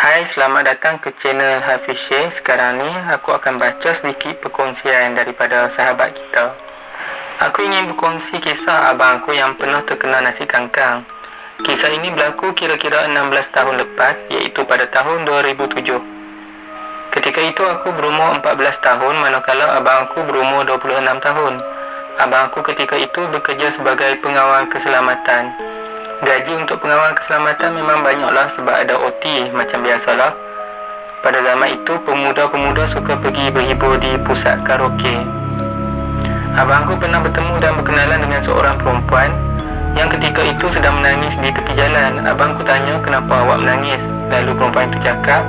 Hai, selamat datang ke channel Hafiz Syekh. Sekarang ni aku akan baca sedikit perkongsian daripada sahabat kita. Aku ingin berkongsi kisah abang aku yang pernah terkena nasi kangkang. Kisah ini berlaku kira-kira 16 tahun lepas, iaitu pada tahun 2007. Ketika itu aku berumur 14 tahun, manakala abang aku berumur 26 tahun. Abang aku ketika itu bekerja sebagai pengawal keselamatan. Gaji untuk pengawal keselamatan memang banyaklah sebab ada OT macam biasalah. Pada zaman itu, pemuda-pemuda suka pergi berhibur di pusat karaoke. Abangku pernah bertemu dan berkenalan dengan seorang perempuan yang ketika itu sedang menangis di tepi jalan. Abangku tanya, "Kenapa awak menangis?" Lalu perempuan itu cakap,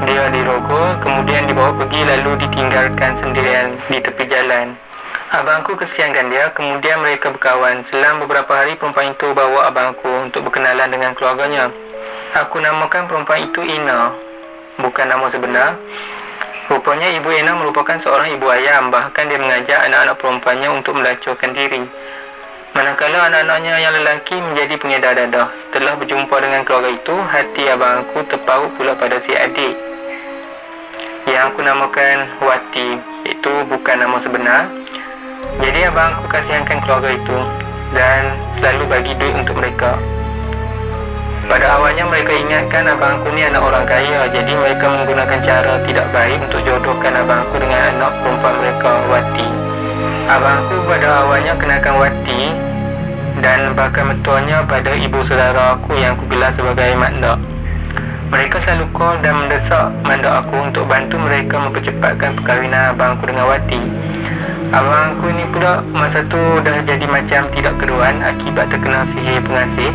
dia dirogol, kemudian dibawa pergi lalu ditinggalkan sendirian di tepi jalan. Abangku kesiankan dia, kemudian mereka berkawan. Selang beberapa hari, perempuan itu bawa abangku untuk berkenalan dengan keluarganya. Aku namakan perempuan itu Ina, bukan nama sebenar. Rupanya Ibu Ina merupakan seorang ibu ayam, bahkan dia mengajak anak-anak perempuannya untuk melacurkan diri. Manakala anak-anaknya yang lelaki menjadi pengedar dadah. Setelah berjumpa dengan keluarga itu, hati abangku terpaut pula pada si adik yang aku namakan Wati, itu bukan nama sebenar. Jadi abangku kasihankan keluarga itu dan selalu bagi duit untuk mereka. Pada awalnya mereka ingatkan abangku ni anak orang kaya, jadi mereka menggunakan cara tidak baik untuk jodohkan abangku dengan anak perempuan mereka, Wati. Abangku pada awalnya kenakan Wati dan bakal mentuanya pada ibu saudara aku yang aku gelar sebagai Mak Ndak. Mereka selalu call dan mendesak Mak Ndak aku untuk bantu mereka mempercepatkan perkahwinan abangku dengan Wati. Abangku ni pula masa tu dah jadi macam tidak keruan akibat terkena sihir pengasih.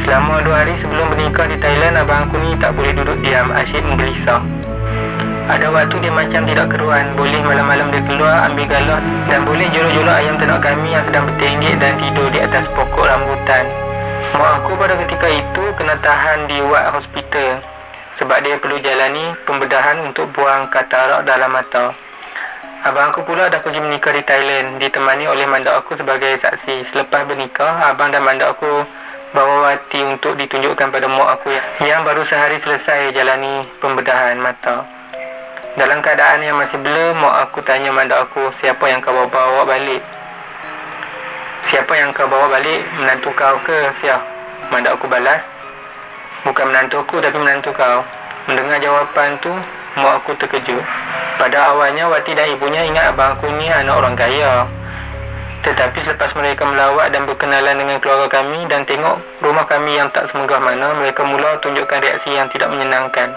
Selama 2 hari sebelum bernikah di Thailand, abangku ni tak boleh duduk diam, asyik menggelisah. Ada waktu dia macam tidak keruan, boleh malam-malam dia keluar ambil galah dan boleh jolok-jolok ayam ternak kami yang sedang bertenggek dan tidur di atas pokok rambutan. Mak aku pada ketika itu kena tahan di ward hospital sebab dia perlu jalani pembedahan untuk buang katarak dalam mata. Abang aku pula dah pergi menikah di Thailand, ditemani oleh mandak aku sebagai saksi. Selepas bernikah, abang dan mandak aku bawa Wati untuk ditunjukkan pada mak aku yang baru sehari selesai jalani pembedahan mata. Dalam keadaan yang masih blur, mak aku tanya mandak aku, "Siapa yang kau bawa balik?" "Siapa yang kau bawa balik? Menantu kau ke, Syah?" Mandak aku balas, "Bukan menantu aku tapi menantu kau." Mendengar jawapan tu, mak aku terkejut. Pada awalnya Wati dan ibunya ingat abang aku ni anak orang kaya. Tetapi selepas mereka melawat dan berkenalan dengan keluarga kami dan tengok rumah kami yang tak semegah mana, mereka mula tunjukkan reaksi yang tidak menyenangkan.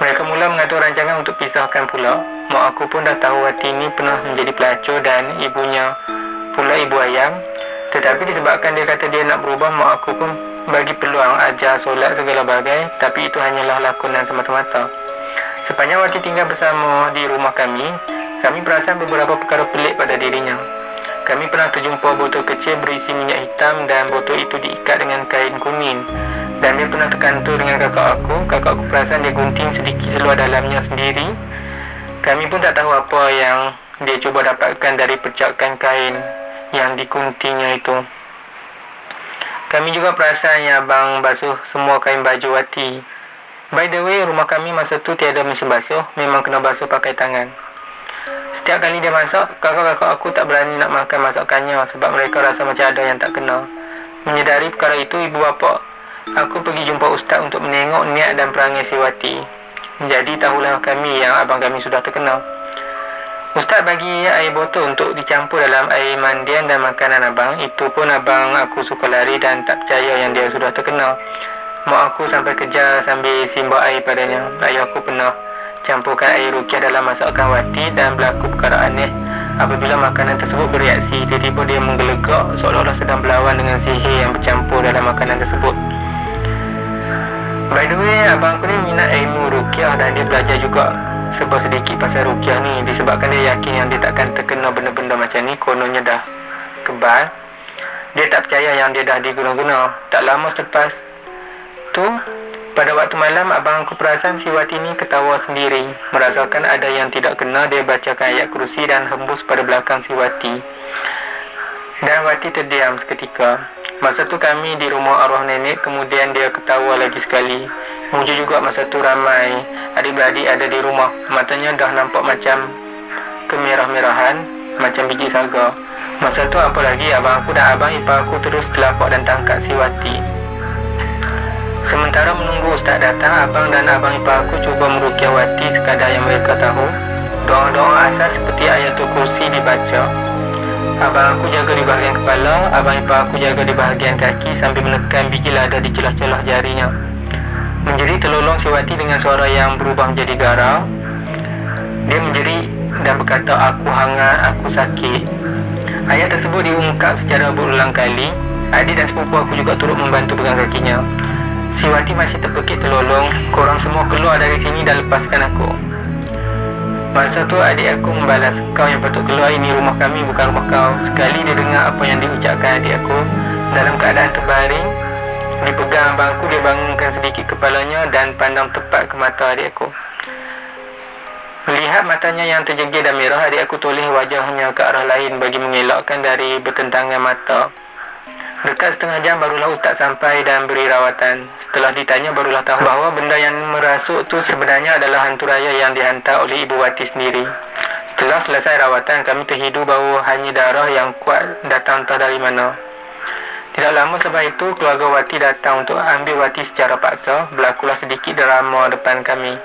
Mereka mula mengatur rancangan untuk pisahkan pula. Mak aku pun dah tahu Wati ni pernah menjadi pelacur dan ibunya pula ibu ayam. Tetapi disebabkan dia kata dia nak berubah, mak aku pun bagi peluang ajar solat segala bagai, tapi itu hanyalah lakonan semata-mata. Sepanjang Wati tinggal bersama di rumah kami perasan beberapa perkara pelik pada dirinya. Kami pernah terjumpa botol kecil berisi minyak hitam dan botol itu diikat dengan kain kuning. Dan dia pernah terkantor dengan kakak aku. Kakak aku perasan dia gunting sedikit seluar dalamnya sendiri. Kami pun tak tahu apa yang dia cuba dapatkan dari percakan kain yang diguntingnya itu. Kami juga perasan yang abang basuh semua kain baju Wati. By the way, rumah kami masa tu tiada mesin basuh, memang kena basuh pakai tangan. Setiap kali dia masak, kakak-kakak aku tak berani nak makan masakannya sebab mereka rasa macam ada yang tak kena. Menyedari perkara itu, ibu bapa aku pergi jumpa ustaz untuk menengok niat dan perangai si Wati. Jadi tahulah kami yang abang kami sudah terkena. Ustaz bagi air botol untuk dicampur dalam air mandian dan makanan abang. Itu pun abang aku suka lari dan tak percaya yang dia sudah terkena. Mak aku sampai kejar sambil simbah air padanya. Ayah aku pernah campurkan air rukiah dalam masakan Wati dan berlaku perkara aneh. Apabila makanan tersebut bereaksi, tiba-tiba dia menggelegak seolah-olah sedang berlawan dengan sihir yang bercampur dalam makanan tersebut. By the way, abang aku ni minat ilmu rukiah dan dia belajar juga sebab sedikit pasal rukiah ni. Disebabkan dia yakin yang dia takkan terkena benda-benda macam ni, kononnya dah kebal. Dia tak percaya yang dia dah diguna-guna. Tak lama selepas tu, pada waktu malam, abang aku perasan si Wati ni ketawa sendiri. Merasakan ada yang tidak kena, dia bacakan ayat kursi dan hembus pada belakang si Wati. Dan Wati terdiam seketika. Masa tu kami di rumah arwah nenek, kemudian dia ketawa lagi sekali. Mujur juga masa tu ramai adik-beradik ada di rumah. Matanya dah nampak macam kemerah-merahan, macam biji saga. Masa tu apa lagi, abang aku dan abang ipar aku terus telapak dan tangkap si Wati. Sementara menunggu ustaz datang, abang dan abang ipar aku cuba meruqyah Wati sekadar yang mereka tahu. Doa-doa asas seperti ayatul kursi dibaca. Abang aku jaga di bahagian kepala, abang ipar aku jaga di bahagian kaki sambil menekan biji lada di celah-celah jarinya. Menjerit terlolong si Wati dengan suara yang berubah menjadi garau. Dia menjerit dan berkata, "Aku hangat, aku sakit." Ayat tersebut diungkap secara berulang kali. Adik dan sepupu aku juga turut membantu pegang kakinya. Si Wati masih terpekik terlolong. "Korang semua keluar dari sini dan lepaskan aku." Masa tu adik aku membalas, "Kau yang patut keluar, ini rumah kami, bukan rumah kau." Sekali dia dengar apa yang diucapkan adik aku dalam keadaan terbaring, dipegang abang aku, dia bangunkan sedikit kepalanya dan pandang tepat ke mata adik aku. Melihat matanya yang terjegil dan merah, adik aku toleh wajahnya ke arah lain bagi mengelakkan dari bertentangan mata. Dekat setengah jam barulah ustaz sampai dan beri rawatan. Setelah ditanya barulah tahu bahawa benda yang merasuk tu sebenarnya adalah hantu raya yang dihantar oleh Ibu Wati sendiri. Setelah selesai rawatan, kami terhidu bahawa hanya darah yang kuat datang entah dari mana. Tidak lama selepas itu, keluarga Wati datang untuk ambil Wati secara paksa. Berlakulah sedikit drama depan kami.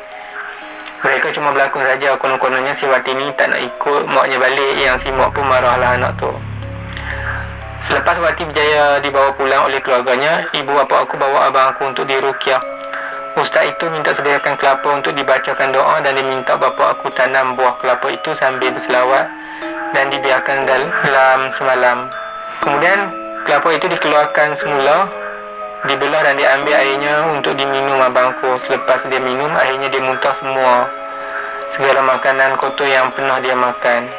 Mereka cuma berlakon saja. Konon-kononnya si Wati ni tak nak ikut maknya balik. Yang si mak pun marahlah anak tu. Selepas Wati berjaya dibawa pulang oleh keluarganya, ibu bapa aku bawa abang aku untuk diruqyah. Ustaz itu minta sediakan kelapa untuk dibacakan doa dan diminta bapa aku tanam buah kelapa itu sambil berselawat dan dibiarkan dalam semalam. Kemudian kelapa itu dikeluarkan semula, dibelah dan diambil airnya untuk diminum abangku. Selepas dia minum, akhirnya dia muntah semua segala makanan kotor yang pernah dia makan.